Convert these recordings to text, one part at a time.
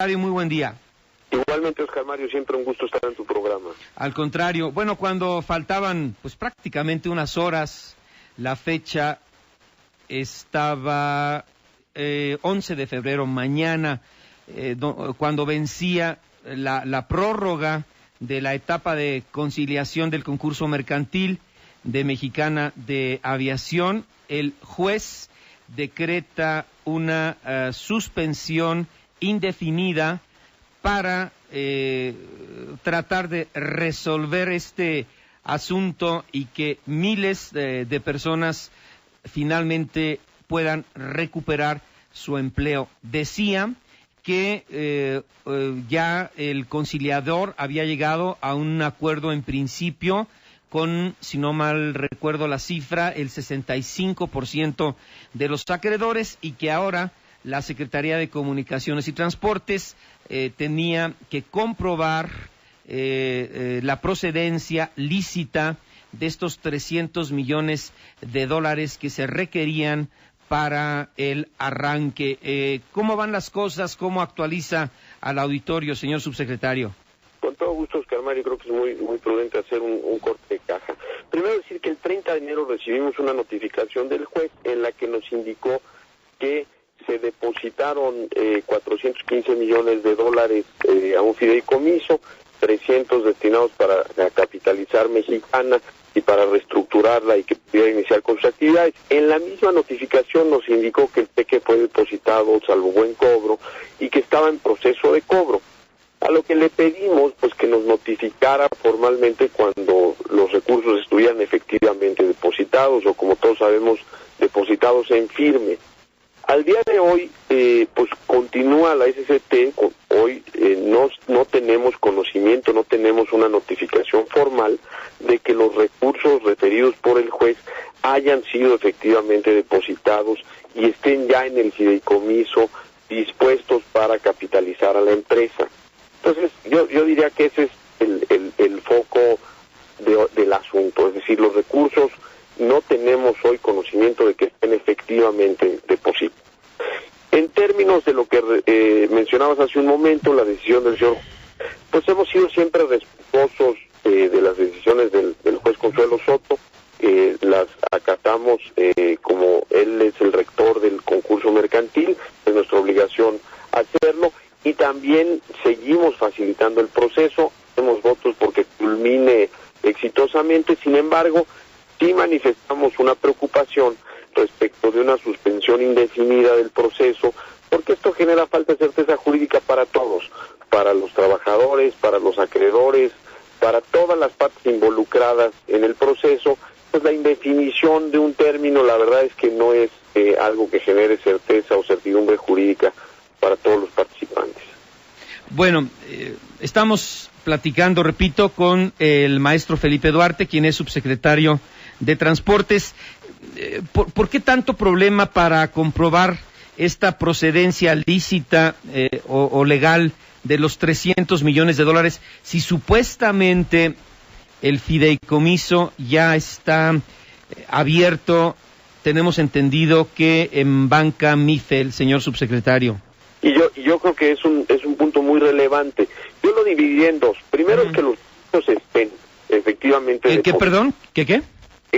subsecretario, muy buen día. Igualmente, Oscar Mario, siempre un gusto estar en tu programa. Al contrario, bueno, cuando faltaban pues prácticamente unas horas, la fecha estaba 11 de febrero, mañana, cuando vencía la prórroga de la etapa de conciliación del concurso mercantil de Mexicana de Aviación, el juez decreta una suspensión indefinida para tratar de resolver este asunto y que miles de personas finalmente puedan recuperar su empleo. Decía que ya el conciliador había llegado a un acuerdo en principio con, si no mal recuerdo la cifra, el 65% de los acreedores, y que ahora la Secretaría de Comunicaciones y Transportes tenía que comprobar la procedencia lícita de estos 300 millones de dólares que se requerían para el arranque. ¿Cómo van las cosas? ¿Cómo actualiza al auditorio, señor subsecretario? Con todo gusto, Oscar Mario, creo que es muy prudente hacer un corte de caja. Primero decir que el 30 de enero recibimos una notificación del juez en la que nos indicó que se depositaron 415 millones de dólares a un fideicomiso, 300 destinados para capitalizar Mexicana y para reestructurarla y que pudiera iniciar con sus actividades. En la misma notificación nos indicó que el cheque fue depositado salvo buen cobro y que estaba en proceso de cobro. A lo que le pedimos, pues, que nos notificara formalmente cuando los recursos estuvieran efectivamente depositados o, como todos sabemos, depositados en firme. Al día de hoy, pues continúa la SCT. Hoy no tenemos conocimiento, no tenemos una notificación formal de que los recursos referidos por el juez hayan sido efectivamente depositados y estén ya en el fideicomiso dispuestos para capitalizar a la empresa. Entonces, yo diría que ese es el foco del asunto, es decir, los recursos no tenemos hoy conocimiento de que estén efectivamente depositados. En términos de lo que mencionabas hace un momento, la decisión del señor, pues hemos sido siempre respetuosos de las decisiones del juez Consuelo Soto, las acatamos como él es el rector del concurso mercantil, es nuestra obligación hacerlo, y también seguimos facilitando el proceso, hacemos votos porque culmine exitosamente. Sin embargo, sí manifestamos una preocupación respecto de una suspensión indefinida del proceso, porque esto genera falta de certeza jurídica para todos, para los trabajadores, para los acreedores, para todas las partes involucradas en el proceso. Pues la indefinición de un término, la verdad es que no es algo que genere certeza o certidumbre jurídica para todos los participantes. Bueno, estamos platicando, repito, con el maestro Felipe Duarte, quien es subsecretario de Transportes. ¿Por qué tanto problema para comprobar esta procedencia lícita o legal de los 300 millones de dólares si supuestamente el fideicomiso ya está abierto? Tenemos entendido que en banca MIFEL, señor subsecretario. Y yo creo que es un punto muy relevante. Yo lo dividí en dos. Primero es que los recursos estén efectivamente... ¿Qué, perdón? ¿Qué?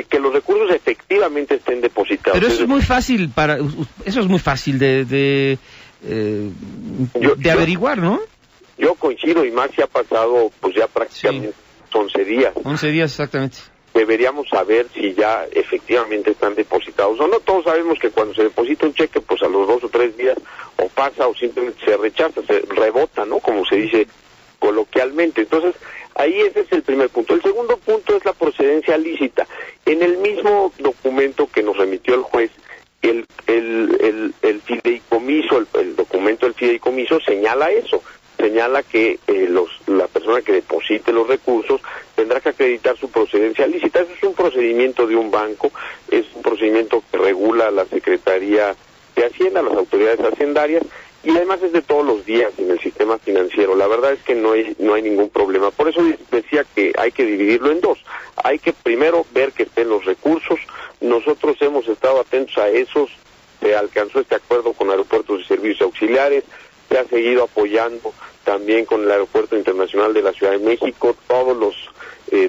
Que los recursos efectivamente estén depositados. Pero eso es muy fácil de averiguar, ¿no? Yo coincido, y más si ha pasado pues ya prácticamente 11 días. 11 días, exactamente. Deberíamos saber si ya efectivamente están depositados o no. Todos sabemos que cuando se deposita un cheque, pues a los 2 o 3 días o pasa o simplemente se rechaza, se rebota, ¿no? Como se dice coloquialmente. Entonces, ahí ese es el primer punto. El segundo punto es la procedencia lícita. En el mismo documento que nos remitió el juez, el fideicomiso, el documento del fideicomiso señala eso. Señala que la persona que deposite los recursos tendrá que acreditar su procedencia lícita. Eso es un procedimiento de un banco, es un procedimiento que regula la Secretaría de Hacienda, las autoridades hacendarias, y además es de todos los días en el sistema financiero. La verdad es que no hay ningún problema. Por eso decía que hay que dividirlo en dos. Hay que primero ver que estén los recursos. Nosotros hemos estado atentos a esos. Se alcanzó este acuerdo con aeropuertos y servicios auxiliares. se ha seguido apoyando también con el Aeropuerto Internacional de la Ciudad de México. Todos los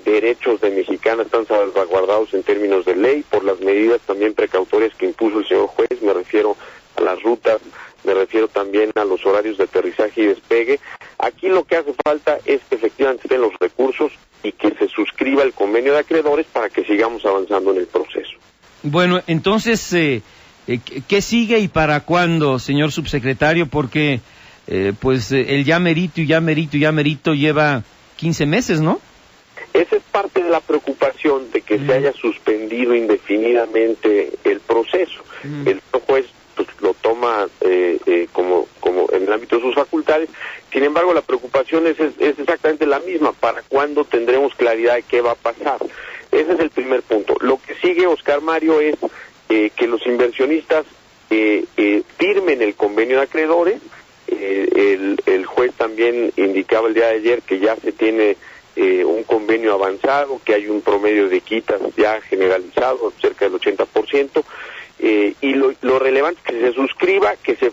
derechos de Mexicana están salvaguardados en términos de ley por las medidas también precautorias que impuso el señor juez. Me refiero a las rutas, me refiero también a los horarios de aterrizaje y despegue. Aquí lo que hace falta es que efectivamente estén los recursos y que se suscriba el convenio de acreedores para que sigamos avanzando en el proceso. Bueno, entonces, ¿qué sigue y para cuándo, señor subsecretario? Porque el ya merito lleva 15 meses, ¿no? Esa es parte de la preocupación de que se haya suspendido indefinidamente el proceso. El juez pues, lo toma como en el ámbito de sus facultades. Sin embargo, la preocupación es exactamente la misma. ¿Para cuándo tendremos claridad de qué va a pasar? Ese es el primer punto. Lo que sigue, Oscar Mario, es que los inversionistas firmen el convenio de acreedores. El juez también indicaba el día de ayer que ya se tiene un convenio avanzado, que hay un promedio de quitas ya generalizado, cerca del 80%, y lo relevante es que se suscriba, que se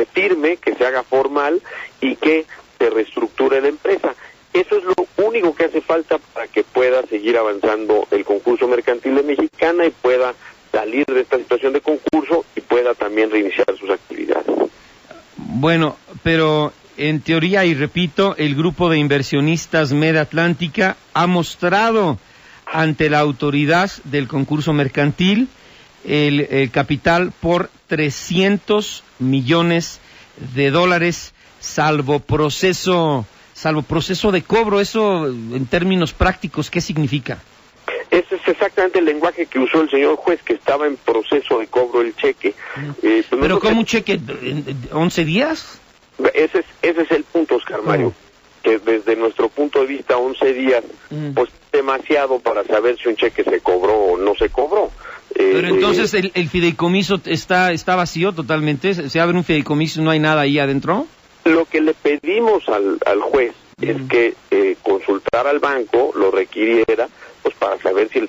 firme, que se haga formal y que se reestructure la empresa. Eso es lo único que hace falta para que pueda seguir avanzando el concurso mercantil de Mexicana y pueda salir de esta situación de concurso y pueda también reiniciar sus actividades. Bueno, pero en teoría, y repito, el grupo de inversionistas Meda Atlántica ha mostrado ante la autoridad del concurso mercantil el capital por $300 millones, salvo proceso de cobro. Eso, en términos prácticos, ¿qué significa? Ese es exactamente el lenguaje que usó el señor juez, que estaba en proceso de cobro el cheque. ¿Pero cómo un cheque? ¿11 días? Ese es el punto, Oscar Mario, que desde nuestro punto de vista 11 días, pues demasiado para saber si un cheque se cobró o no se cobró. Pero entonces el fideicomiso está vacío totalmente. ¿Se abre un fideicomiso y no hay nada ahí adentro? Lo que le pedimos al juez es que consultara al banco, lo requiriera, pues para saber si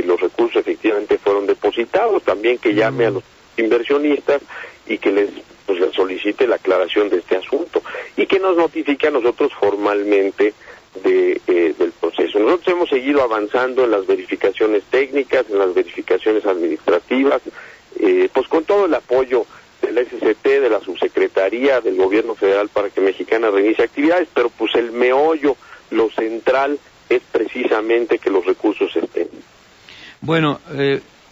los recursos efectivamente fueron depositados, también que llame a los inversionistas y que les solicite la aclaración de este asunto y que nos notifique a nosotros formalmente del proceso. Nosotros hemos seguido avanzando en las verificaciones técnicas, en las verificaciones administrativas, pues con todo el apoyo del SCT, de la subsecretaría, del gobierno federal para que Mexicana reinicie actividades, pero pues el meollo, lo central, es precisamente que los recursos estén. Bueno,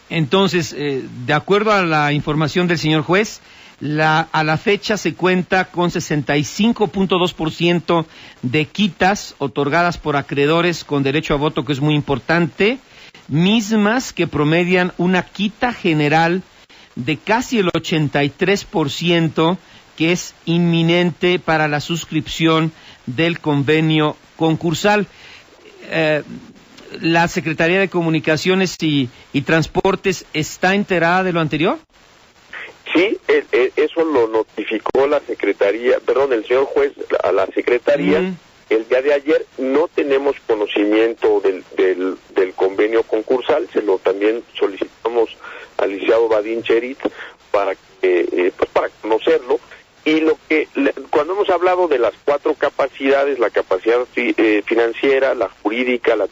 entonces, de acuerdo a la información del señor juez, a la fecha se cuenta con 65.2% de quitas otorgadas por acreedores con derecho a voto, que es muy importante, mismas que promedian una quita general de casi el 83%, que es inminente para la suscripción del convenio concursal. ¿La Secretaría de Comunicaciones y Transportes está enterada de lo anterior? Sí, eso lo notificó el señor juez a la Secretaría el día de ayer. No tenemos conocimiento del convenio concursal, también solicitamos al licenciado Badín Cherit para conocerlo. Y cuando hemos hablado de las 4 capacidades, la capacidad financiera, la jurídica, la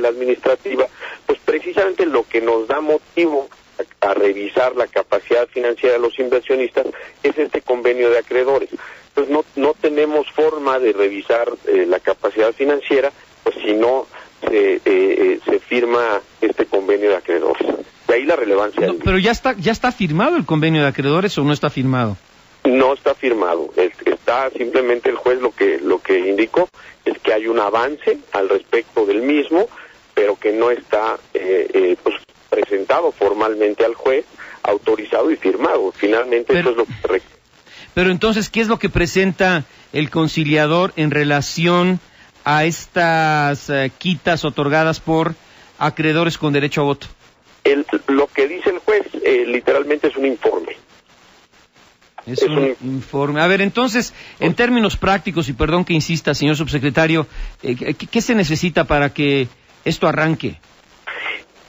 administrativa, pues precisamente lo que nos da motivo a revisar la capacidad financiera de los inversionistas es este convenio de acreedores. Entonces no tenemos forma de revisar la capacidad financiera, pues si no se firma este convenio de acreedores. De ahí la relevancia. No, pero ya está firmado el convenio de acreedores, ¿o no está firmado? No está firmado. Está simplemente el juez lo que indicó es que hay un avance al respecto del mismo, pero que no está presentado formalmente al juez, autorizado y firmado. Finalmente eso es lo que requiere. Pero entonces, ¿qué es lo que presenta el conciliador en relación a estas quitas otorgadas por acreedores con derecho a voto? Lo que dice el juez literalmente es un informe. Es un informe. A ver, entonces, en términos prácticos, y perdón que insista, señor subsecretario, ¿qué se necesita para que esto arranque?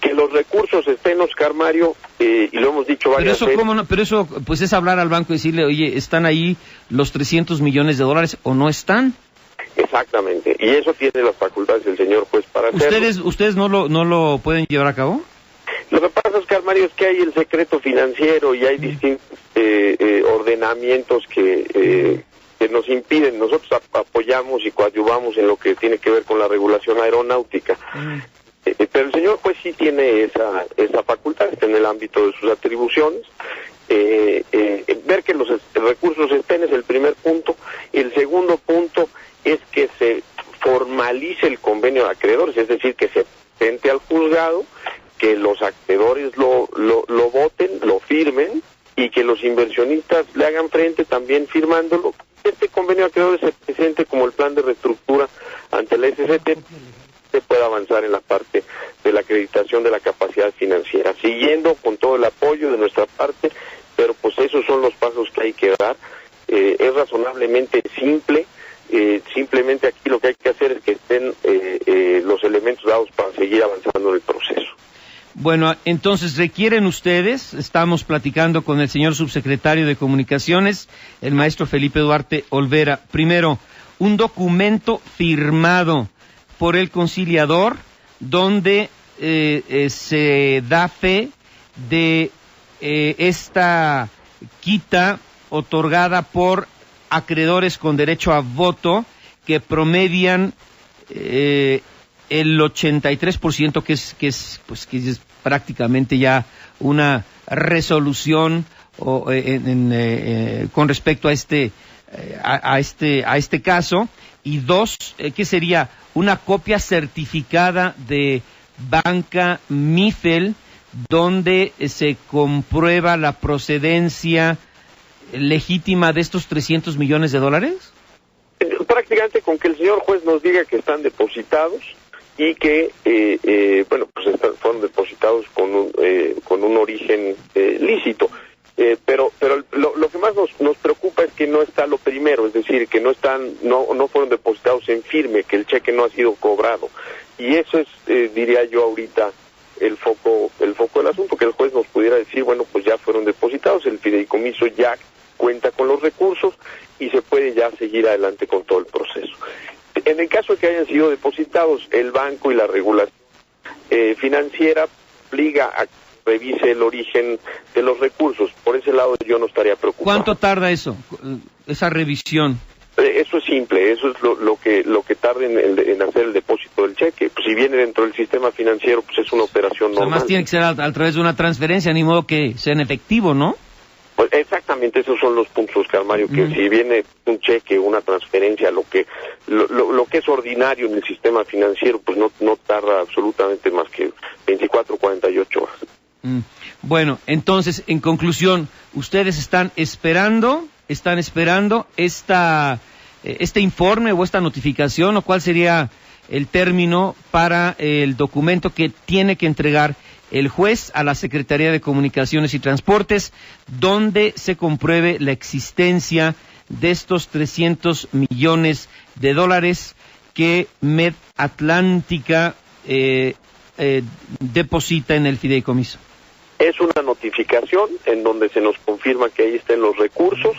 Que los recursos estén, Oscar Mario, y lo hemos dicho varias veces. Pero eso, pues es hablar al banco y decirle, oye, ¿están ahí los 300 millones de dólares o no están? Exactamente, y eso tiene las facultades del señor juez para hacerlo. ¿Ustedes no lo pueden llevar a cabo? Lo que pasa, Oscar Mario, es que hay el secreto financiero y hay distintos ordenamientos que nos impiden. Nosotros apoyamos y coadyuvamos en lo que tiene que ver con la regulación aeronáutica. Pero el señor juez sí tiene esa facultad, está en el ámbito de sus atribuciones. Ver que los recursos estén es el primer punto. El segundo punto es que se formalice el convenio de acreedores, es decir, que se presente al juzgado, que los acreedores lo voten, lo firmen, y que los inversionistas le hagan frente también firmándolo. Este convenio de acreedores se presente como el plan de reestructura ante la SCT, se pueda avanzar en la parte de la acreditación de la capacidad financiera, siguiendo con todo el apoyo de nuestra parte, pero pues esos son los pasos que hay que dar. Es razonablemente simple. Simplemente aquí lo que hay que hacer es que estén los elementos dados para seguir avanzando en el proceso. Bueno, entonces requieren ustedes, estamos platicando con el señor subsecretario de Comunicaciones, el maestro Felipe Duarte Olvera, primero, un documento firmado por el conciliador donde se da fe de esta quita otorgada por acreedores con derecho a voto que promedian el 83%, que es prácticamente ya una resolución con respecto a este caso, y dos, que sería una copia certificada de Banca Mifel donde se comprueba la procedencia legítima de estos 300 millones de dólares? Prácticamente con que el señor juez nos diga que están depositados y que, fueron depositados con un origen lícito. Pero lo que más nos preocupa es que no está lo primero, es decir, que no fueron depositados en firme, que el cheque no ha sido cobrado. Y eso es, diría yo ahorita, el foco del asunto, que el juez nos pudiera decir, bueno, pues ya fueron depositados, el fideicomiso ya cuenta con los recursos y se puede ya seguir adelante con todo el proceso. En el caso de que hayan sido depositados, el banco y la regulación financiera obliga a que revise el origen de los recursos. Por ese lado yo no estaría preocupado. ¿Cuánto tarda esa revisión? Eso es simple, eso es lo que tarda en hacer el depósito del cheque. Pues si viene dentro del sistema financiero, pues es una operación normal. Además tiene que ser a través de una transferencia, ni modo que sea en efectivo, ¿no? Pues exactamente, esos son los puntos, Oscar Mario, que si viene un cheque, una transferencia, lo que es ordinario en el sistema financiero, pues no tarda absolutamente más que 24 o 48 horas. Bueno, entonces, en conclusión, ustedes están esperando este informe o esta notificación, o cuál sería el término para el documento que tiene que entregar el juez a la Secretaría de Comunicaciones y Transportes, donde se compruebe la existencia de estos 300 millones de dólares que MidAtlántica deposita en el fideicomiso. Es una notificación en donde se nos confirma que ahí estén los recursos,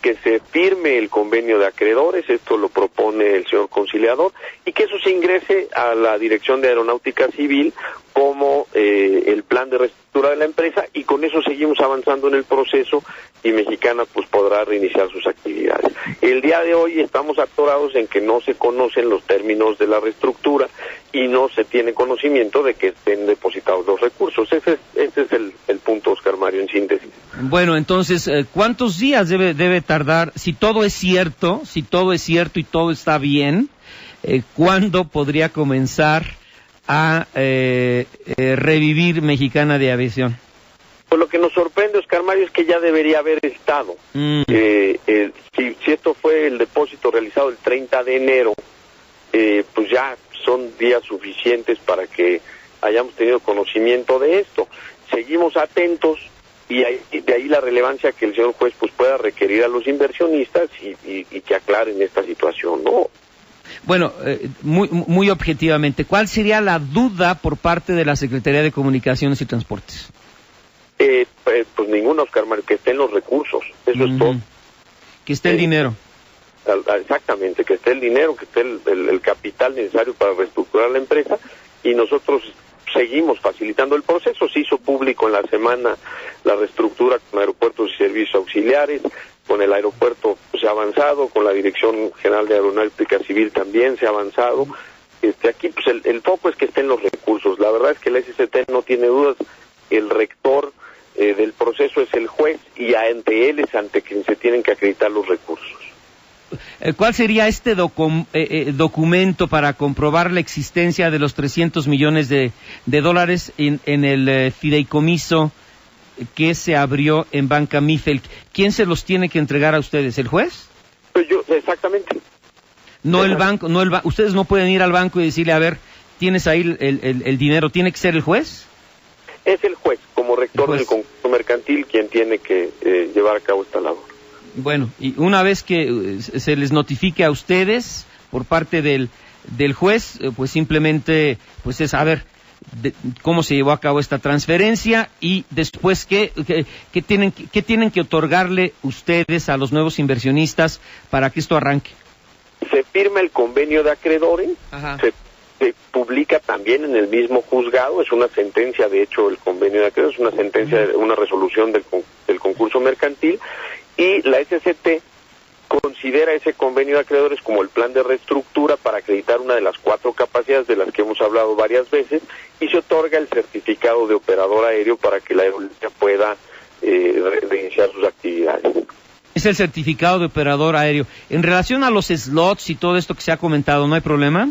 que se firme el convenio de acreedores, esto lo propone el señor conciliador, y que eso se ingrese a la Dirección de Aeronáutica Civil como el plan de reestructura de la empresa, y con eso seguimos avanzando en el proceso y Mexicana pues podrá reiniciar sus actividades. El día de hoy estamos atorados en que no se conocen los términos de la reestructura y no se tiene conocimiento de que estén depositados los recursos. Ese es el punto, Oscar Mario, en síntesis. Bueno, entonces, ¿cuántos días debe tardar? Si todo es cierto y todo está bien, ¿cuándo podría comenzar a revivir Mexicana de Aviación? Pues lo que nos sorprende, Oscar Mario, es que ya debería haber estado. Si esto fue el depósito realizado el 30 de enero, pues ya son días suficientes para que hayamos tenido conocimiento de esto. Seguimos atentos y de ahí la relevancia que el señor juez pues pueda requerir a los inversionistas y que aclaren esta situación, ¿no? Bueno, muy objetivamente, ¿cuál sería la duda por parte de la Secretaría de Comunicaciones y Transportes? Pues ninguna, Oscar Mario, que estén los recursos, eso es todo. Que esté el dinero. Exactamente, que esté el dinero, que esté el capital necesario para reestructurar la empresa, y nosotros seguimos facilitando el proceso. Se hizo público en la semana la reestructura con aeropuertos y servicios auxiliares, con el aeropuerto se ha avanzado, con la Dirección General de Aeronáutica Civil también se ha avanzado. Aquí pues el foco es que estén los recursos. La verdad es que la SST no tiene dudas, el rector del proceso es el juez, y ante él es ante quien se tienen que acreditar los recursos. ¿Cuál sería este documento para comprobar la existencia de los 300 millones de dólares en el fideicomiso que se abrió en Banca Mifel? ¿Quién se los tiene que entregar a ustedes? ¿El juez? Pues yo, exactamente. No el banco, ustedes no pueden ir al banco y decirle, a ver, tienes ahí el dinero, ¿tiene que ser el juez? Es el juez, como rector del concurso mercantil, quien tiene que llevar a cabo esta labor. Bueno, y una vez que se les notifique a ustedes por parte del juez, pues simplemente pues es saber cómo se llevó a cabo esta transferencia, y después qué tienen que otorgarle ustedes a los nuevos inversionistas para que esto arranque. Se firma el convenio de acreedores, se publica también en el mismo juzgado, es una sentencia, de hecho el convenio de acreedores es una sentencia, una resolución del concurso mercantil, y la SST considera ese convenio de acreedores como el plan de reestructura para acreditar una de las 4 capacidades de las que hemos hablado varias veces, y se otorga el certificado de operador aéreo para que la aerolínea pueda reiniciar sus actividades. Es el certificado de operador aéreo. En relación a los slots y todo esto que se ha comentado, ¿no hay problema?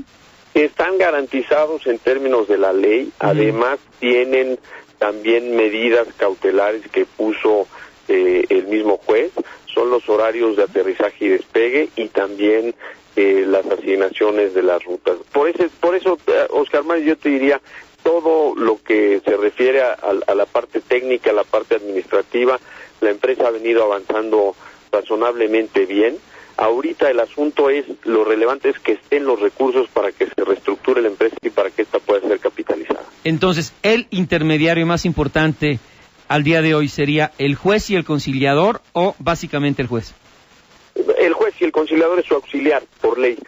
Están garantizados en términos de la ley, además tienen también medidas cautelares que puso el mismo juez, son los horarios de aterrizaje y despegue, y también las asignaciones de las rutas. Por eso, Oscar Mario, yo te diría, todo lo que se refiere a la parte técnica, a la parte administrativa, la empresa ha venido avanzando razonablemente bien. Ahorita el asunto es, lo relevante es que estén los recursos para que se reestructure la empresa y para que ésta pueda ser capitalizada. Entonces, el intermediario más importante al día de hoy sería el juez y el conciliador, o básicamente el juez. El juez y el conciliador es su auxiliar, por ley.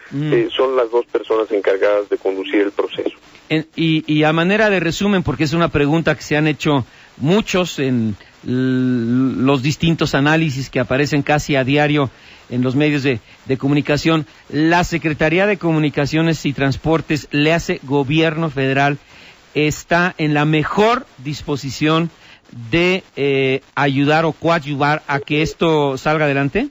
Son las 2 personas encargadas de conducir el proceso. Y a manera de resumen, porque es una pregunta que se han hecho muchos en los distintos análisis que aparecen casi a diario en los medios de comunicación, la Secretaría de Comunicaciones y Transportes, le hace gobierno federal, está en la mejor disposición de ayudar o coadyuvar a que esto salga adelante.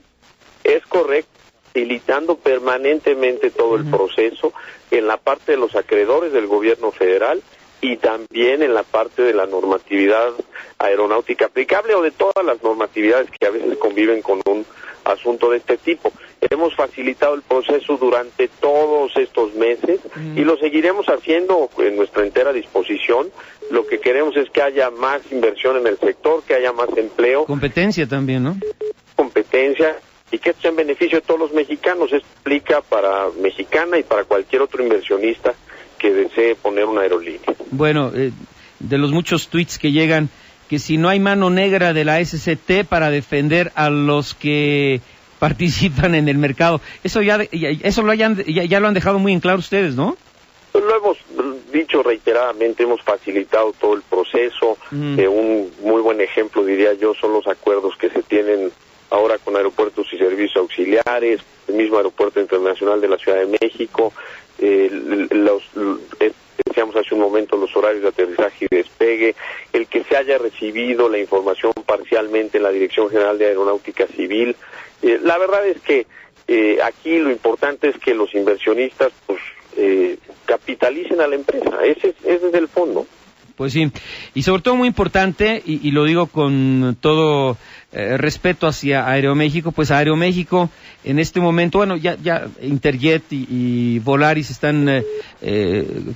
Es correcto, facilitando permanentemente todo el proceso en la parte de los acreedores del gobierno federal, y también en la parte de la normatividad aeronáutica aplicable, o de todas las normatividades que a veces conviven con un asunto de este tipo. Hemos facilitado el proceso durante todos estos meses y lo seguiremos haciendo en nuestra entera disposición. Lo que queremos es que haya más inversión en el sector, que haya más empleo. Competencia también, ¿no? Competencia, y que esto sea en beneficio de todos los mexicanos. Esto aplica para Mexicana y para cualquier otro inversionista que desee poner una aerolínea. Bueno, de los muchos tweets que llegan, que si no hay mano negra de la SCT para defender a los que participan en el mercado, eso ya lo han dejado muy en claro ustedes, ¿no? Pues lo hemos dicho reiteradamente, hemos facilitado todo el proceso. Un muy buen ejemplo, diría yo, son los acuerdos que se tienen ahora con aeropuertos y servicios auxiliares, el mismo Aeropuerto Internacional de la Ciudad de México, decíamos hace un momento, los horarios de aterrizaje y despegue, el que se haya recibido la información parcialmente en la Dirección General de Aeronáutica Civil. La verdad es que aquí lo importante es que los inversionistas capitalicen a la empresa, ese es el fondo. Pues sí, y sobre todo muy importante, y lo digo con todo respeto hacia Aeroméxico, pues Aeroméxico en este momento, bueno, ya Interjet y Volaris están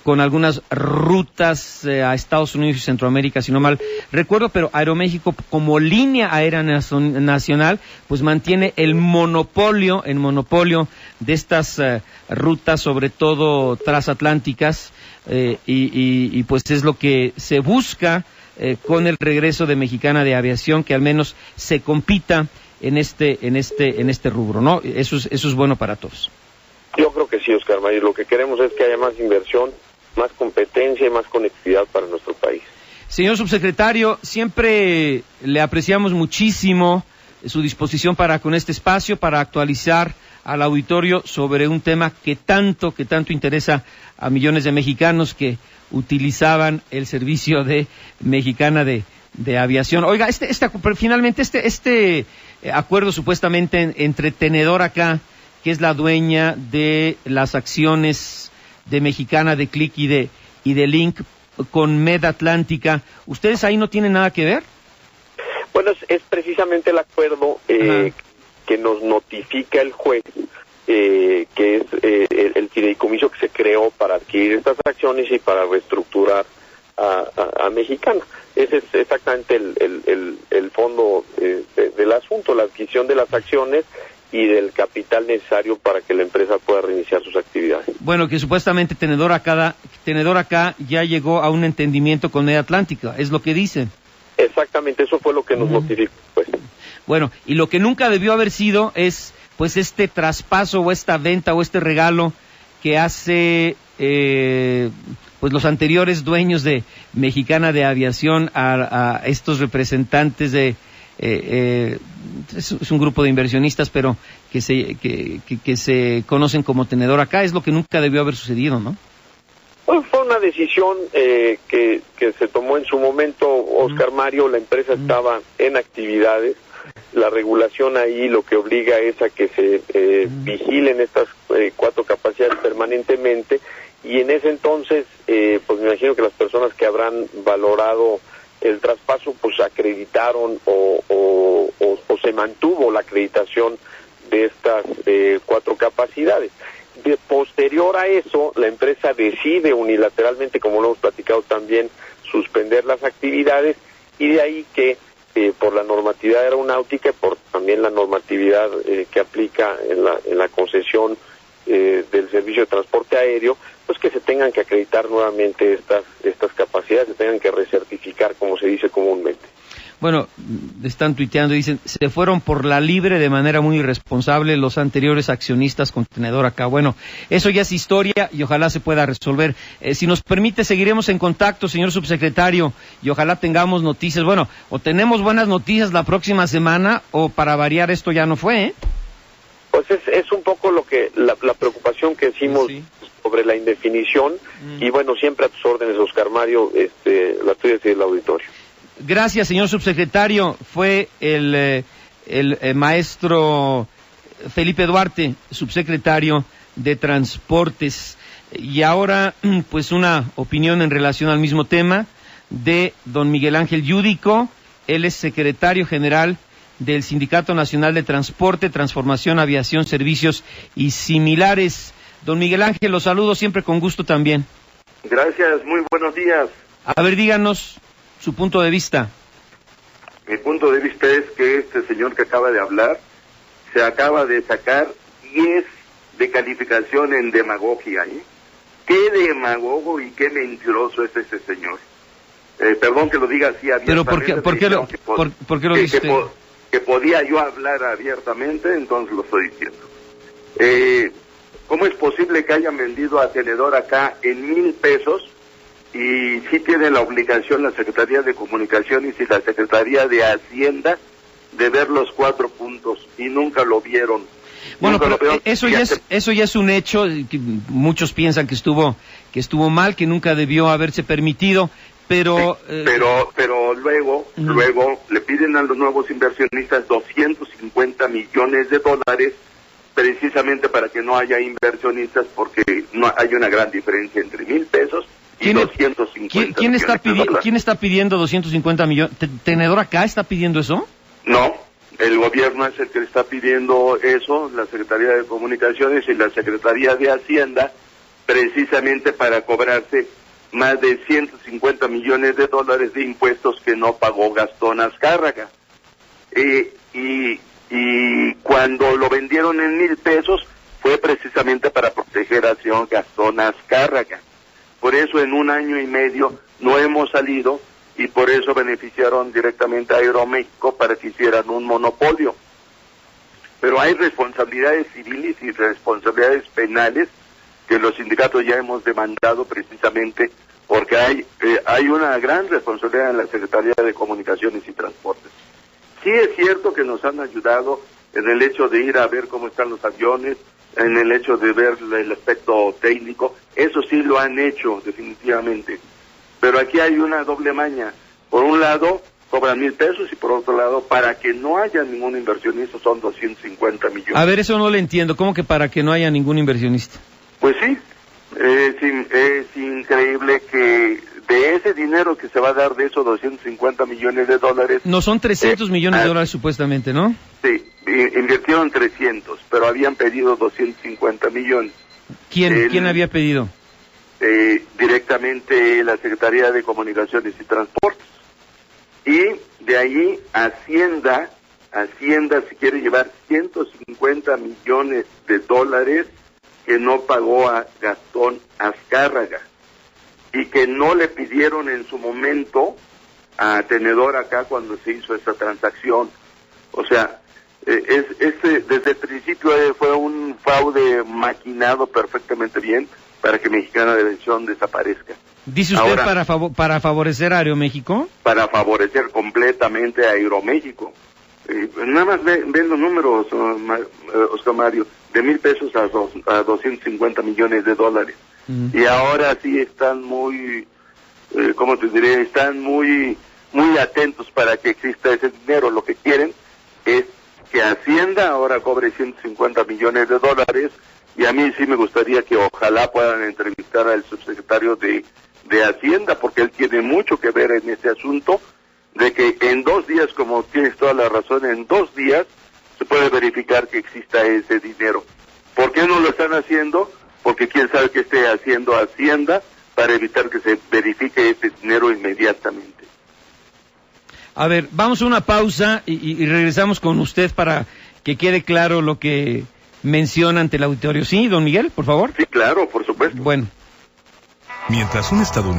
con algunas rutas a Estados Unidos y Centroamérica, si no mal recuerdo, pero Aeroméxico como línea aérea nacional, pues mantiene el monopolio de estas rutas, sobre todo transatlánticas, y pues es lo que se busca con el regreso de Mexicana de Aviación, que al menos se compita en este rubro, ¿no? Eso es bueno para todos. Yo creo que sí, Oscar Mario. Lo que queremos es que haya más inversión, más competencia y más conectividad para nuestro país. Señor subsecretario, siempre le apreciamos muchísimo su disposición para con este espacio, para actualizar al auditorio sobre un tema que tanto interesa a millones de mexicanos que utilizaban el servicio de Mexicana de Aviación. Oiga, finalmente este acuerdo supuestamente entre Tenedor Acá, que es la dueña de las acciones de Mexicana, de Click y de Link, con Med Atlántica, ¿ustedes ahí no tienen nada que ver? Bueno, es precisamente el acuerdo que nos notifica el juez, que es el fideicomiso que se creó para adquirir estas acciones y para reestructurar a Mexicana. Ese es exactamente el fondo del asunto, la adquisición de las acciones y del capital necesario para que la empresa pueda reiniciar sus actividades. Bueno, que supuestamente Tenedor Acá ya llegó a un entendimiento con Med Atlántica, es lo que dicen. Exactamente, eso fue lo que nos notificó, pues. Bueno, y lo que nunca debió haber sido es pues este traspaso o esta venta o este regalo que hace pues los anteriores dueños de Mexicana de Aviación a estos representantes de es un grupo de inversionistas, pero que se conocen como Tenedor Acá. Es lo que nunca debió haber sucedido, ¿no? Pues fue una decisión que se tomó en su momento, Oscar Mario. La empresa estaba en actividades. La regulación ahí lo que obliga es a que se vigilen estas 4 capacidades permanentemente, y en ese entonces pues me imagino que las personas que habrán valorado el traspaso pues acreditaron o se mantuvo la acreditación de estas 4 capacidades. Posterior a eso, la empresa decide unilateralmente, como lo hemos platicado también, suspender las actividades, y de ahí que por la normatividad aeronáutica y por también la normatividad que aplica en la concesión del servicio de transporte aéreo, pues que se tengan que acreditar nuevamente estas capacidades, se tengan que recertificar, como se dice comúnmente. Bueno, están tuiteando y dicen, se fueron por la libre de manera muy irresponsable los anteriores accionistas con Tenedor Acá. Bueno, eso ya es historia y ojalá se pueda resolver. Si nos permite, seguiremos en contacto, señor subsecretario, y ojalá tengamos noticias. Bueno, o tenemos buenas noticias la próxima semana, o para variar esto ya no fue, ¿eh? Pues es un poco la preocupación que hicimos sobre la indefinición, y bueno, siempre a tus órdenes, Oscar Mario, la tuya y el auditorio. Gracias, señor subsecretario. Fue el maestro Felipe Duarte, subsecretario de Transportes. Y ahora, pues una opinión en relación al mismo tema de don Miguel Ángel Yúdico. Él es secretario general del Sindicato Nacional de Transporte, Transformación, Aviación, Servicios y similares. Don Miguel Ángel, los saludo siempre con gusto también. Gracias, muy buenos días. A ver, díganos su punto de vista. Mi punto de vista es que este señor que acaba de hablar se acaba de sacar 10 de calificación en demagogia, ¿eh? Qué demagogo y qué mentiroso es ese señor. Perdón que lo diga así abiertamente. Pero ¿por qué lo dice? Que podía yo hablar abiertamente, entonces lo estoy diciendo. ¿Cómo es posible que hayan vendido a Tenedor Acá en 1,000 pesos? Y sí tiene la obligación la Secretaría de Comunicaciones y la Secretaría de Hacienda de ver los 4 puntos, y nunca lo vieron. Bueno, pero eso ya es un hecho. Que muchos piensan que estuvo mal, que nunca debió haberse permitido, pero pero luego le piden a los nuevos inversionistas 250 millones de dólares precisamente para que no haya inversionistas, porque no hay una gran diferencia entre 1,000 pesos y 250 ¿Quién está pidiendo 250 millones? ¿Tenedor Acá está pidiendo eso? No, el gobierno es el que le está pidiendo eso, la Secretaría de Comunicaciones y la Secretaría de Hacienda, precisamente para cobrarse más de 150 millones de dólares de impuestos que no pagó Gastón Azcárraga. Y cuando lo vendieron en 1,000 pesos fue precisamente para proteger al señor Gastón Azcárraga. Por eso en 1 año y medio no hemos salido y por eso beneficiaron directamente a Aeroméxico para que hicieran un monopolio. Pero hay responsabilidades civiles y responsabilidades penales que los sindicatos ya hemos demandado precisamente porque hay una gran responsabilidad en la Secretaría de Comunicaciones y Transportes. Sí es cierto que nos han ayudado en el hecho de ir a ver cómo están los aviones, en el hecho de ver el aspecto técnico, eso sí lo han hecho definitivamente. Pero aquí hay una doble maña. Por un lado, cobran 1,000 pesos y por otro lado, para que no haya ningún inversionista son 250 millones. A ver, eso no lo entiendo. ¿Cómo que para que no haya ningún inversionista? Pues sí, es increíble que de ese dinero que se va a dar de esos 250 millones de dólares... No, son 300 millones de dólares supuestamente, ¿no? Sí, invirtieron 300, pero habían pedido 250 millones. ¿Quién había pedido? Directamente la Secretaría de Comunicaciones y Transportes. Y de ahí Hacienda se quiere llevar 150 millones de dólares que no pagó a Gastón Azcárraga y que no le pidieron en su momento a Tenedor acá cuando se hizo esta transacción. O sea, desde el principio fue un fraude maquinado perfectamente bien para que Mexicana de Aviación desaparezca. ¿Dice usted ahora, para favorecer a Aeroméxico? Para favorecer completamente a Aeroméxico. Nada más ven los números, Oscar Mario, de 1,000 pesos a 250 millones de dólares. Y ahora sí están muy, ¿cómo te diré? Están muy atentos para que exista ese dinero. Lo que quieren es que Hacienda ahora cobre 150 millones de dólares y a mí sí me gustaría que ojalá puedan entrevistar al subsecretario de Hacienda porque él tiene mucho que ver en este asunto de que en 2 días, como tienes toda la razón, en 2 días se puede verificar que exista ese dinero. ¿Por qué no lo están haciendo? Porque quién sabe qué esté haciendo Hacienda para evitar que se verifique ese dinero inmediatamente. A ver, vamos a una pausa y regresamos con usted para que quede claro lo que menciona ante el auditorio. ¿Sí, don Miguel, por favor? Sí, claro, por supuesto. Bueno. Mientras un estadounidense